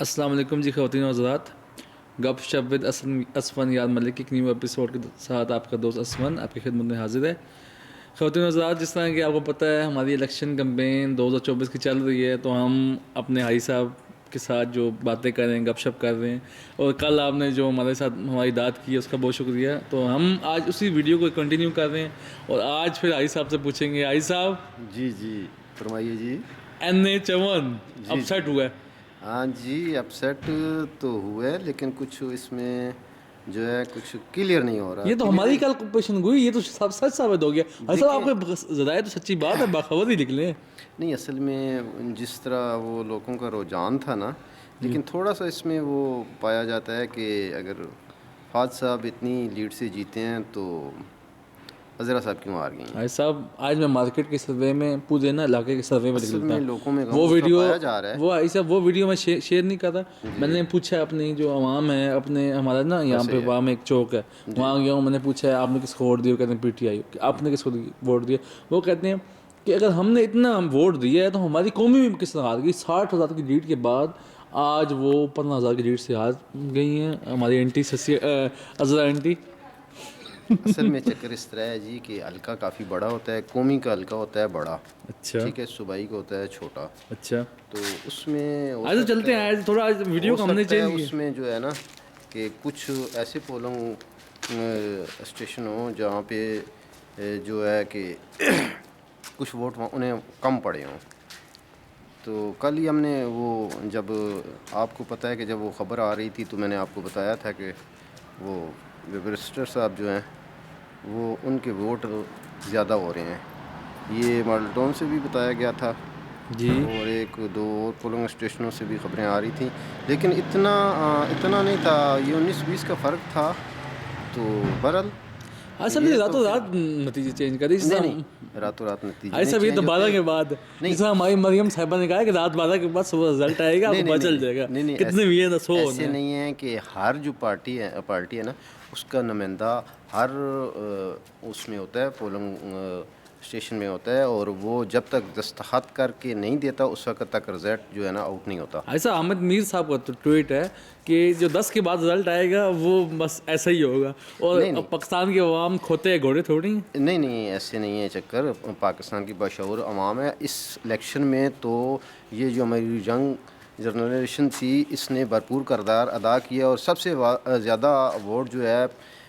السلام علیکم جی خواتین و حضرات، گپ شپ ود اسفن یاد ملک کی ایک نیو ایپیسوڈ کے ساتھ آپ کا دوست اسفن آپ کی خدمت میں حاضر ہے۔ خواتین و حضرات، جس طرح کہ آپ کو پتہ ہے ہماری الیکشن کمپین 2024 کی چل رہی ہے، تو ہم اپنے حاجی صاحب کے ساتھ جو باتیں کر رہے ہیں، گپ شپ کر رہے ہیں، اور کل آپ نے جو ہمارے ساتھ ہماری داد کی ہے اس کا بہت شکریہ۔ تو ہم آج اسی ویڈیو کو کنٹینیو کر رہے ہیں اور آج پھر حاجی صاحب سے پوچھیں گے، حاجی صاحب جی فرمائیے جی۔ NH1 اپسیٹ ہوا ہے؟ ہاں جی، اپسیٹ تو ہوا ہے، لیکن کچھ اس میں جو ہے کچھ کلیئر نہیں ہو رہا۔ یہ تو ہماری کل پیشن گوئی، یہ تو سب سچ ثابت ہو گیا۔ ایسا آپ کے ذرائع تو سچی بات ہے، باخبر ہی نکلے۔ نہیں، اصل میں جس طرح وہ لوگوں کا رجحان تھا نا، لیکن تھوڑا سا اس میں وہ پایا جاتا ہے کہ اگر فاض صاحب اتنی لیڈ سے جیتے ہیں تو عذرا صاحب کیوں ہار گئی ہیں؟ بھائی صاحب، آج میں مارکیٹ کے سروے میں پورے نا علاقے کے سروے میں اصل نکلتا میں ہوں، لوگوں میں وہ غصہ ویڈیو پایا جا رہا ہے۔ وہ ایسا وہ ویڈیو میں شیئر نہیں کرتا۔ میں نے پوچھا اپنی جو عوام ہے، اپنے ہمارا نا یہاں پہ وہاں میں ایک چوک ہے، وہاں گیا ہوں، میں نے پوچھا آپ نے کس کو ووٹ دیا؟ کہتے ہیں PTI۔ آپ نے کس کو ووٹ دیا؟ وہ کہتے ہیں کہ اگر ہم نے اتنا ووٹ دیا ہے تو ہماری قومی بھی کس طرح ہار گئی؟ 60,000 کی لیڈ کے بعد آج وہ 15,000 کی لیڈ سے ہار گئی ہیں ہماری اینٹی عذرا اینٹی۔ اصل میں چکر اس طرح ہے جی کہ حلقہ کافی بڑا ہوتا ہے، قومی کا حلقہ ہوتا ہے بڑا، اچھا ٹھیک ہے، صوبائی کا ہوتا ہے چھوٹا۔ اچھا، تو اس میں آج تو چلتے ہیں، آج تھوڑا ویڈیو کو ہم نے چینج کیا۔ اس میں جو ہے نا کہ کچھ ایسے پولنگ اسٹیشن ہوں جہاں پہ جو ہے کہ کچھ ووٹ انہیں کم پڑے ہوں۔ تو کل ہی ہم نے وہ جب آپ کو پتہ ہے کہ جب وہ خبر آ رہی تھی تو میں نے آپ کو بتایا تھا کہ وہ برسٹر صاحب جو ہیں وہ ان کے ووٹ زیادہ ہو رہے ہیں۔ یہ ماڈل ٹاؤن سے بھی بتایا گیا تھا جی، اور ایک دو اور پولنگ اسٹیشنوں سے بھی خبریں آ رہی تھیں، لیکن اتنا نہیں تھا، یہ 19-20 کا فرق تھا۔ تو بہرحال اصل میں راتوں رات نتیجے چینج کر دی۔ نہیں راتوں رات نتیجے آئی نہیں صاحب، یہ تو چینج 12 ہوتے۔ کے بعد، جس طرح ہماری مریم صاحبہ نے کہا کہ رات 12 کے بعد صبح رزلٹ آئے گا، آپ کو پتہ چل جائے گا کتنے بھی ہے نا 100 ایسے نہیں ہے کہ ہر جو پارٹی ہے نا اس کا نمائندہ ہر اس میں ہوتا ہے، پولنگ اسٹیشن میں ہوتا ہے، اور وہ جب تک دستخط کر کے نہیں دیتا اس وقت تک رزلٹ جو ہے نا آؤٹ نہیں ہوتا۔ ایسا احمد میر صاحب کا تو ٹویٹ ہے کہ جو 10 کے بعد رزلٹ آئے گا وہ بس ایسا ہی ہوگا، اور پاکستان کے عوام کھوتے ہیں گھوڑے تھوڑی ہیں۔ نہیں ایسے نہیں ہے چکر، پاکستان کی باشعور عوام ہے۔ اس الیکشن میں تو یہ جو ہماری ینگ جنریشن تھی اس نے بھرپور کردار ادا کیا، اور سب سے زیادہ ووٹ جو ہے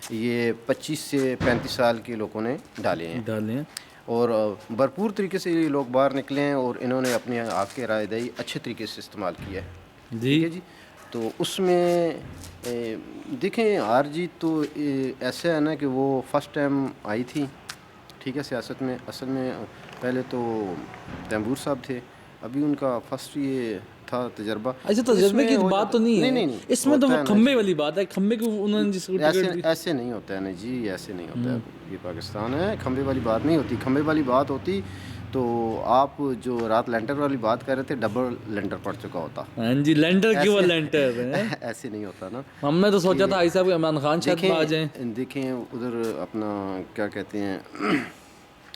یہ 25 سے 35 سال کے لوگوں نے ڈالے ہیں، اور بھرپور طریقے سے یہ لوگ باہر نکلے ہیں اور انہوں نے اپنے حق کے رائے دہی اچھے طریقے سے استعمال کیا ہے، ٹھیک ہے جی۔ تو اس میں دیکھیں ہار جیت تو ایسا ہے نا کہ وہ فرسٹ ٹائم آئی تھی، ٹھیک ہے، سیاست میں۔ اصل میں پہلے تو تیمور صاحب تھے، ابھی ان کا فرسٹ یہ تھا تجربہ۔ ایسے تجربے کی بات تو نہیں ہے، اس میں تو وہ کھمبے والی بات ہے، کھمبے کو انہوں نے جس کو ٹکٹ دی۔ ایسے نہیں ہوتا ہے نا جی، ایسے نہیں ہوتا ہے، یہ پاکستان ہے، کھمبے والی بات نہیں ہوتی۔ کھمبے والی بات ہوتی تو آپ جو رات لینٹر والی بات کر رہے تھے ڈبل لینٹر پڑ چکا ہوتا۔ ہاں جی، لینٹر کیوں لینٹر ہے؟ ایسے نہیں ہوتا نا۔ ہم نے تو سوچا تھا صاحب عمران خان شاید آ جائیں۔ دیکھیں ادھر اپنا کیا کہتے ہیں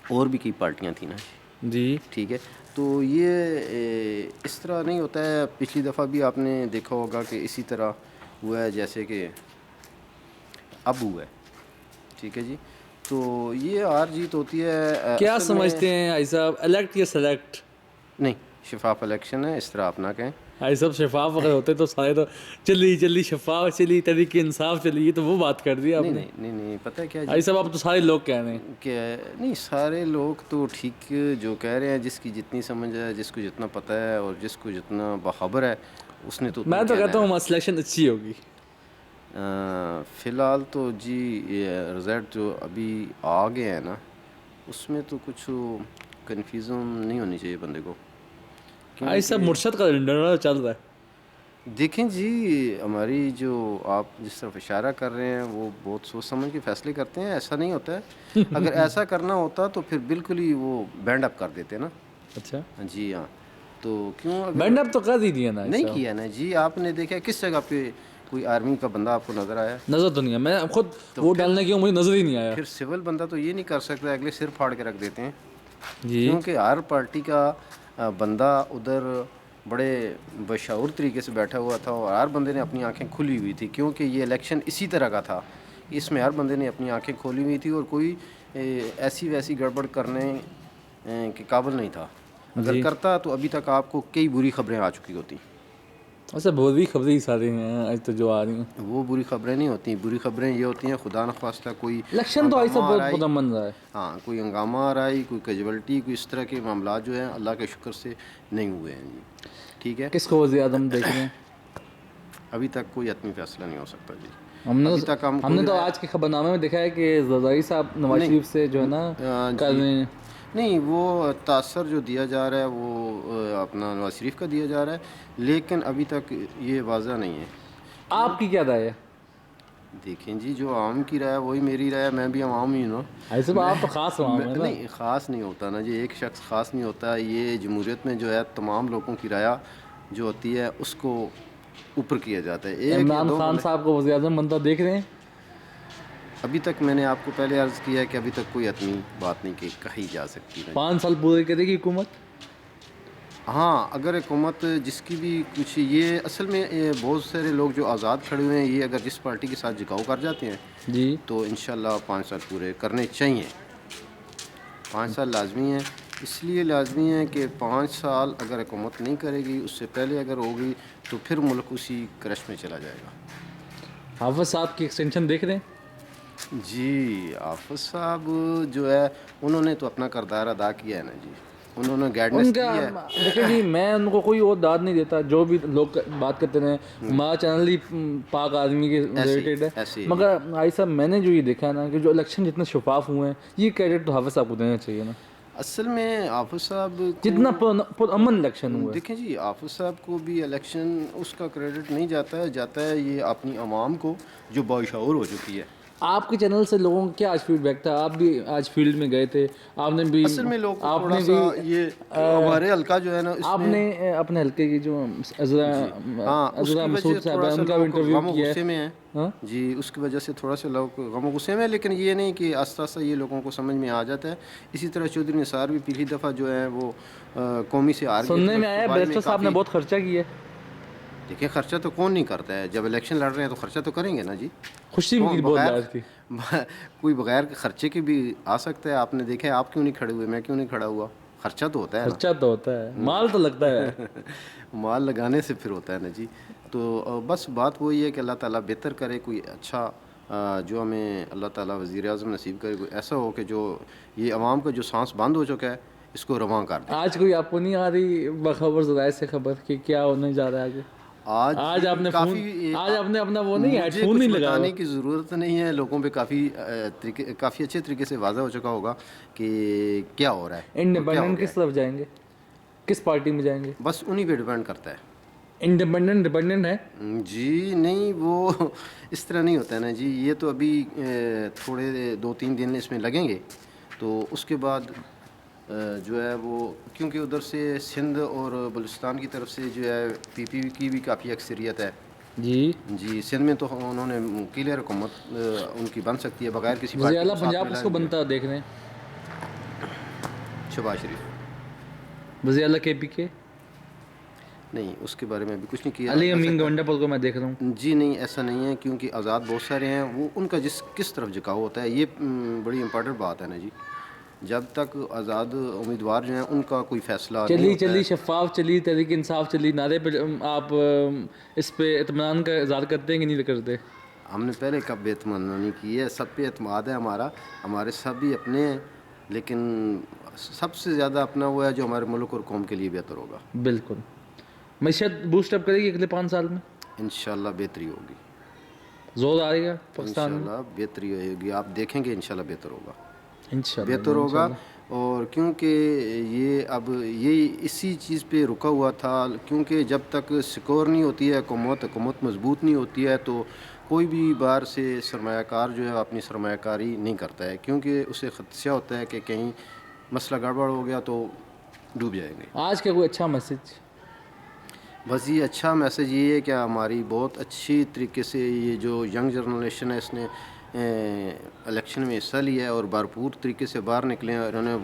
اور بھی کئی پارٹیاں تھیں نا جی، ٹھیک ہے، تو یہ اس طرح نہیں ہوتا ہے۔ پچھلی دفعہ بھی آپ نے دیکھا ہوگا کہ اسی طرح ہوا ہے جیسے کہ اب ہوا ہے، ٹھیک ہے جی۔ تو یہ ہار جیت ہوتی ہے۔ کیا سمجھتے ہیں آئی صاحب، الیکٹ یا سلیکٹ؟ نہیں، شفاف الیکشن ہے، اس طرح آپ نہ کہیں۔ آئی صاحب اگر ہوتے تو سارے تو چلی شفاف چلی، تحریک انصاف چلی، یہ تو وہ بات کر دی آپ نے۔ نہیں پتہ ہے کیا جی، آئی صاحب آپ تو سارے لوگ کہہ رہے ہیں کہ نہیں سارے لوگ تو ٹھیک جو کہہ رہے ہیں، جس کی جتنی سمجھ ہے، جس کو جتنا پتہ ہے اور جس کو جتنا باخبر ہے اس نے تو میں تو کہتا ہوں سلیکشن اچھی ہوگی۔ فی الحال تو جی یہ رزلٹ جو ابھی آ گئے ہیں نا اس میں تو کچھ کنفیوژن نہیں ہونی چاہیے بندے کو۔ آئی صاحب مرشد کا ڈنڈورا چل رہا ہے۔ دیکھیں جی، ہماری جو آپ جس طرف اشارہ کر رہے ہیں وہ بہت سوچ سمجھ کے فیصلے کرتے ہیں، ایسا نہیں ہوتا ہے۔ اگر ایسا کرنا ہوتا تو پھر بالکل ہی وہ بینڈ اپ کر دیتے نا۔ اچھا جی ہاں، تو کیوں بینڈ اپ تو کر ہی دیا نا؟ نہیں کیا نا جی۔ آپ نے دیکھا کس جگہ پہ کوئی آرمی کا بندہ آپ کو نظر آیا؟ نظر تو نہیں ہے، میں خود ووٹ ڈالنے کی مجھے نظر ہی نہیں آیا۔ پھر سول بندہ تو یہ نہیں کر سکتا، اگلے سر پھاڑ کے رکھ دیتے ہیں جی، کیونکہ ہر پارٹی کا بندہ ادھر بڑے بشعور طریقے سے بیٹھا ہوا تھا اور ہر بندے نے اپنی آنکھیں کھلی ہوئی تھی، کیونکہ یہ الیکشن اسی طرح کا تھا، اس میں ہر بندے نے اپنی آنکھیں کھولی ہوئی تھی اور کوئی ایسی ویسی گڑبڑ کرنے کے قابل نہیں تھا. اگر جی کرتا تو ابھی تک آپ کو کئی بری خبریں آ چکی ہوتی. ایسا بری خبریں ہی ساری ہیں آج تو جو آ رہی ہیں. وہ بری خبریں نہیں ہوتی، بری خبریں یہ ہوتی ہیں خدا نخواستہ کوئی الیکشن تو ایسا ہنگامہ آ رہا بہت ہے، پرامن رہا ہے. ہاں کوئی ہنگامہ آ رہا ہے، کوئی کیجویلٹی، کوئی اس طرح کے معاملات جو ہیں اللہ کے شکر سے نہیں ہوئے ہیں جی. ٹھیک ہے، کس کو وزیر اعظم دیکھ رہے ہیں؟ ابھی تک کوئی حتمی فیصلہ نہیں ہو سکتا جی. ہم ابھی تک نے کو نے جو تو ہے آج کے خبر نامے میں دیکھا ہے کہ زرداری صاحب نواز نہیں شریف سے جو ہے نا کر جی رہے ہیں. نہیں، وہ تاثر جو دیا جا رہا ہے وہ اپنا نواز شریف کا دیا جا رہا ہے، لیکن ابھی تک یہ واضح نہیں ہے. آپ کی کیا رائے ہے؟ دیکھیں جی، جو عوام کی رائے ہے وہی میری رائے ہے، میں بھی عوام ہی ہوں. ایسے تو آپ تو خاص عوام ہے نا. نہیں، خاص نہیں ہوتا نا جی، ایک شخص خاص نہیں ہوتا. یہ جمہوریت میں جو ہے تمام لوگوں کی رائے جو ہوتی ہے اس کو اوپر کیا جاتا ہے. ایک یا عمران دو خان بندے صاحب کو وزیر اعظم بنتا دیکھ رہے ہیں؟ ابھی تک میں نے آپ کو پہلے عرض کیا ہے کہ ابھی تک کوئی حتمی بات نہیں کہ کہی جا سکتی نا. 5 سال پورے کرے گی حکومت. ہاں، اگر حکومت جس کی بھی کچھ، یہ اصل میں بہت سارے لوگ جو آزاد کھڑے ہوئے ہیں، یہ اگر جس پارٹی کے ساتھ جھکاؤ کر جاتے ہیں جی تو انشاءاللہ 5 سال پورے کرنے چاہیے. 5 سال لازمی ہیں، اس لیے لازمی ہے کہ 5 سال اگر حکومت نہیں کرے گی، اس سے پہلے اگر ہوگی تو پھر ملک اسی کرش میں چلا جائے گا. حافظ صاحب کی ایکسٹینشن دیکھ رہے ہیں؟ جی حافظ صاحب جو ہے انہوں نے تو اپنا کردار ادا کیا ہے نا جی، انہوں نے ان گائیڈنس کا کی ہے. دیکھیں جی، میں ان کو کوئی اور داد نہیں دیتا، جو بھی لوگ بات کرتے رہے. ہمارا چینل ہی پاک آدمی کے ریلیٹڈ ہے، ایسے ہی جی. مگر آئی صاحب میں نے جو یہ دیکھا ہے نا کہ جو الیکشن جتنے شفاف ہوئے ہیں، یہ کریڈٹ تو حافظ صاحب کو دینا چاہیے نا. اصل میں حافظ صاحب جتنا کو پرامن الیکشن ہوئے. دیکھیں جی، حافظ صاحب کو بھی الیکشن اس کا کریڈٹ نہیں جاتا ہے، جاتا ہے یہ اپنی عوام کو جو باشعور ہو چکی ہے. آپ کے چینل سے لوگوں کا کیا آج فیڈ بیک تھا؟ آپ بھی آج فیلڈ میں گئے تھے، آپ نے بھی اصل میں لوگ آپ تھوڑا نے سا بھی یہ ہمارے حلقہ جو ہے نا اس آپ میں نے اپنے حلقے کی جو جی ہاں اس عذرا کی وجہ سے مسعود صاحب ہے تھوڑا سا ان کا بھی لوگ انٹرویو غم و کیا ہے. غصے میں ہیں. ہاں جی اس کی وجہ سے تھوڑا سا لوگ غم و غصے میں ہیں، لیکن یہ نہیں کہ آہستہ آہستہ یہ لوگوں کو سمجھ میں آ جاتا ہے. اسی طرح چودھری نثار بھی پچھلی دفعہ جو ہے وہ قومی سے ہار گئے تھے سننے اور میں آیا صوبائی میں بیرسٹر صاحب نے کافی. بہت خرچہ کیا ہے. دیکھیں خرچہ تو کون نہیں کرتا ہے، جب الیکشن لڑ رہے ہیں تو خرچہ تو کریں گے نا جی. خوشی بھی کی بہت بغیر ظاہر کی. کوئی بغیر خرچے کے بھی آ سکتا ہے. آپ نے دیکھا ہے آپ کیوں نہیں کھڑے ہوئے، میں کیوں نہیں کھڑا ہوا؟ خرچہ تو ہوتا ہے نا. خرچہ تو ہوتا ہے، مال تو لگتا ہے. مال لگانے سے پھر ہوتا ہے نا جی. تو بس بات وہی ہے کہ اللہ تعالیٰ بہتر کرے، کوئی اچھا جو ہمیں اللہ تعالیٰ وزیر اعظم نصیب کرے، کوئی ایسا ہو کہ جو یہ عوام کا جو سانس بند ہو چکا ہے اس کو رواں کر دے. آج کوئی آپ کو نہیں آ رہی بخبر ذرائع سے خبر کہ کیا ہونے جا رہا ہے آگے؟ آج آپ نے فون، آج آپ نے اپنا وہ نہیں ہیڈ مجھے فون کچھ نہیں لگایا ہوا. بتانے کی ضرورت نہیں ہے، لوگوں پہ کافی اچھے طریقے سے واضح ہو چکا ہوگا کہ کیا ہو رہا ہے اور کیا ہو انڈیپینڈنٹ گیا کس ہے. طرف جائیں گے؟ کس پارٹی میں جائیں گے؟ بس انہی پہ ڈیپینڈ کرتا ہے. انڈیپینڈنٹ ڈیپینڈنٹ ہے جی نہیں، وہ اس طرح نہیں ہوتا ہے نا جی. یہ تو ابھی تھوڑے 2-3 دن اس میں لگیں گے، تو اس کے بعد جو ہے وہ کیونکہ ادھر سے سندھ اور بلوچستان کی طرف سے جو ہے پی پی کی بھی کافی اکثریت ہے. جی. جی سندھ میں تو انہوں نے کلیئر حکومت ان کی بن سکتی ہے بغیر کسی وزیر پارٹی اعلیٰ کو ساتھ پنجاب کس ملائے کو ہوئے. بنتا دیکھ رہے ہیں؟ شہباز شریف. وزیر اعلیٰ کے پی کے؟ نہیں، اس کے بارے میں ابھی کچھ نہیں کیا علی جا امین سکتا. گونڈا پل کو میں دیکھ رہا ہوں. جی نہیں، ایسا نہیں ہے، کیونکہ آزاد بہت سارے ہیں، وہ ان کا کس طرف جھکاؤ ہوتا ہے، یہ بڑی امپورٹنٹ بات ہے نا جی. جب تک آزاد امیدوار جو ہیں ان کا کوئی فیصلہ نہیں ہوتا ہے. شفاف چلی، تحریک انصاف چلی، نعرے پہ آپ اس پہ اطمینان کا اظہار کرتے ہیں کہ نہیں کرتے؟ ہم نے پہلے کب اطمینان نہیں کی ہے، سب پہ اعتماد ہے ہمارا. ہمارے سب بھی اپنے ہیں، لیکن سب سے زیادہ اپنا وہ ہے جو ہمارے ملک اور قوم کے لیے بہتر ہوگا. بالکل. معیشت بوسٹ اپ کرے گی اگلے 5 سال میں؟ انشاءاللہ بہتری ہوگی. زور آئے گا پاکستان میں؟ انشاءاللہ بہتری ہوئے گی، آپ دیکھیں گے انشاءاللہ بہتر ہوگا. انشاءاللہ بہتر ہوگا. انشاءاللہ. اور کیونکہ یہ اب یہ اسی چیز پہ رکا ہوا تھا، کیونکہ جب تک سکور نہیں ہوتی ہے حکومت مضبوط نہیں ہوتی ہے تو کوئی بھی باہر سے سرمایہ کار جو ہے اپنی سرمایہ کاری نہیں کرتا ہے، کیونکہ اسے خدشہ ہوتا ہے کہ کہیں مسئلہ گڑبڑ ہو گیا تو ڈوب جائیں گے. آج کا کوئی اچھا میسج؟ بس یہ اچھا میسج یہ ہے کہ ہماری بہت اچھی طریقے سے یہ جو ینگ جنریشن ہے اس نے الیکشن میں حصہ لیا ہے اور بھرپور طریقے سے باہر نکلے ہیں اور انہوں نے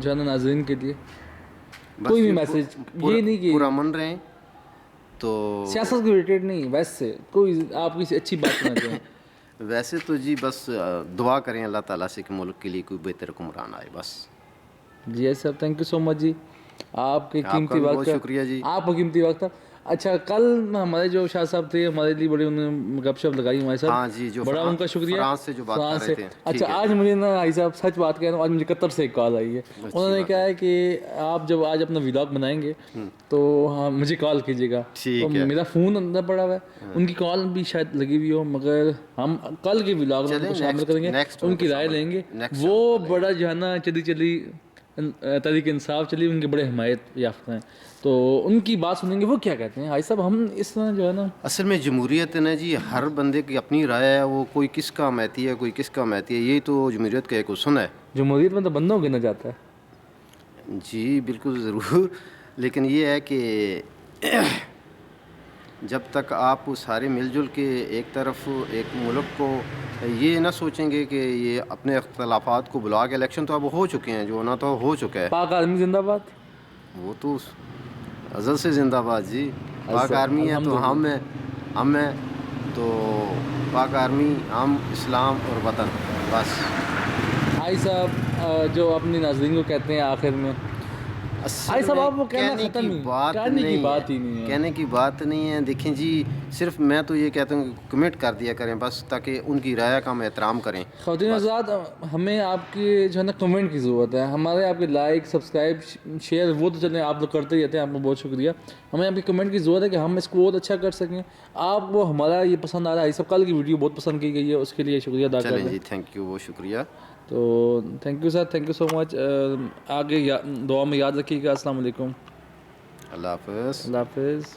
جو ہے نا ناظرین کے لیے بس کوئی بھی یہ میسج، یہ نہیں کہ پورا من رہے ہیں تو سیاست کے ریلیٹڈ نہیں، ویسے کوئی آپ کسی اچھی بات نہ کہیں. ویسے تو جی بس دعا کریں اللہ تعالیٰ سے کہ ملک کے لیے کوئی بہتر حکمران آئے بس. جی صاحب تھینک یو سو مچ جی، آپ کے قیمتی بھی وقت بہت کا، شکریہ جی. آپ کا قیمتی وقت تھا. اچھا کل ہمارے جو شاہ صاحب تھے ہمارے لیے بڑی انہوں نے گپ شپ لگائی ہمارے ساتھ. ہاں جی، جو بڑا ان کا شکریہ. فرانس سے جو بات کر فرانس رہے سے. تھے. اچھا آج مجھے نا بھائی صاحب سچ بات کہہ رہا ہوں، آج مجھے قطر سے ایک کال آئی ہے. انہوں نے کہا ہے کہ آپ جب آج اپنا ولاگ بنائیں گے تو ہاں مجھے کال کیجیے گا. تو میرا فون اندر پڑا ہوا ہے، ان کی کال بھی شاید لگی ہوئی ہو، مگر ہم کل کے ولاگ میں ان کو شامل کریں گے، ان کی رائے لیں گے. وہ بڑا جو ہے نا چلی تحریک انصاف چلی، ان کے بڑے حمایت یافتہ ہیں، تو ان کی بات سنیں گے وہ کیا کہتے ہیں. بھائی صاحب ہم اس طرح جو ہے نا، اصل میں جمہوریت ہے نا جی، ہر بندے کی اپنی رائے ہے، وہ کوئی کس کا حمایتی ہے کوئی کس کا حمایتی ہے، یہی تو جمہوریت کا ایک اصول ہے. جمہوریت میں تو بندوں گنا جاتا ہے. جی بالکل ضرور، لیکن یہ ہے کہ جب تک آپ سارے مل جل کے ایک طرف ایک ملک کو یہ نہ سوچیں گے کہ یہ اپنے اختلافات کو بلا کے، الیکشن تو اب ہو چکے ہیں، جو ہونا تو ہو چکا ہے. پاک آرمی زندہ باد. وہ تو ازل سے زندہ باد جی. پاک آرمی ہے تو ہم ہیں تو پاک آرمی، ہم، اسلام اور وطن بس. بھائی صاحب جو اپنی ناظرین کو کہتے ہیں آخر میں، بھائی صاحب آپ وہ کہنا ختم ہی، کہنے کی بات ہی نہیں ہے، کہنے کی بات نہیں ہے. دیکھیں جی، صرف میں تو یہ کہتا ہوں کہ کمنٹ کر دیا کریں بس، تاکہ ان کی رائے کا ہم احترام کریں. خواتین حضرات ہمیں آپ کی جو ہے نا کمنٹ کی ضرورت ہے. ہمارے آپ کے لائک، سبسکرائب، شیئر وہ تو چلیں آپ لوگ کرتے ہی رہتے ہیں، آپ کو بہت شکریہ. ہمیں آپ کی کمنٹ کی ضرورت ہے کہ ہم اس کو بہت اچھا کر سکیں. آپ کو ہمارا یہ پسند آ رہا ہے، یہ سب کل کی ویڈیو بہت پسند کی گئی ہے، اس کے لیے شکریہ ادا کرتے ہیں. چلیں جی، تھینک یو، بہت شکریہ. تو thank you sir, thank you so much. آگے دعا میں یاد رکھیے گا. السلام علیکم. اللہ حافظ. اللہ حافظ.